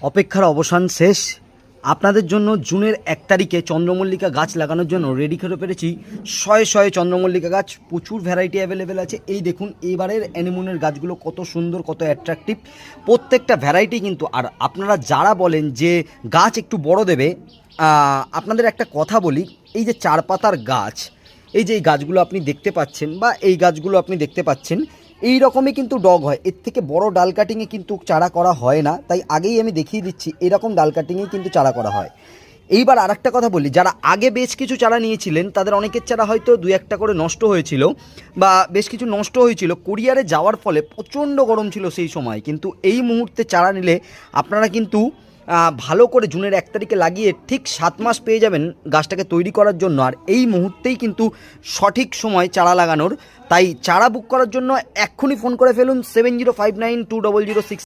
অপেক্ষার অবসান শেষ। আপনাদের জন্য জুনের 1 তারিখে চন্দ্রমল্লিকা গাছ লাগানোর জন্য রেডি করে পেরেছি শয়ে শয়ে চন্দ্রমল্লিকা গাছ। প্রচুর ভ্যারাইটি অ্যাভেলেবেল আছে। এই দেখুন এবারের অ্যানিমনের গাছগুলো কত সুন্দর, কত অ্যাট্রাকটিভ, প্রত্যেকটা ভ্যারাইটি কিন্তু। আর আপনারা যারা বলেন যে গাছ একটু বড় দেবে, আপনাদের একটা কথা বলি, এই যে চার পাতার গাছ, এই যে এই গাছগুলো আপনি দেখতে পাচ্ছেন বা এই গাছগুলো আপনি দেখতে পাচ্ছেন, এই রকমই কিন্তু ডগ হয়। এর থেকে বড় ডাল কাটিংয়ে কিন্তু চারা করা হয় না, তাই আগেই আমি দেখিয়ে দিচ্ছি এরকম ডাল কাটিংয়েই কিন্তু চারা করা হয়। এইবার আরেকটা কথা বলি, যারা আগে বেশ কিছু চারা নিয়েছিলেন তাদের অনেকের চারা হয়তো 2-1টা করে নষ্ট হয়েছিল বা বেশ কিছু নষ্ট হয়েছিল কুরিয়ারে যাওয়ার ফলে। প্রচণ্ড গরম ছিল সেই সময়, কিন্তু এই মুহূর্তে চারা নিলে আপনারা কিন্তু ভালো করে জুনের 1 তারিখে লাগিয়ে ঠিক 7 মাস পেয়ে যাবেন গাছটাকে তৈরি করার জন্য। আর এই মুহূর্তেই কিন্তু সঠিক সময় চারা লাগানোর। তাই চারা বুক করার জন্য এক্ষুনি ফোন করে ফেলুন 70592006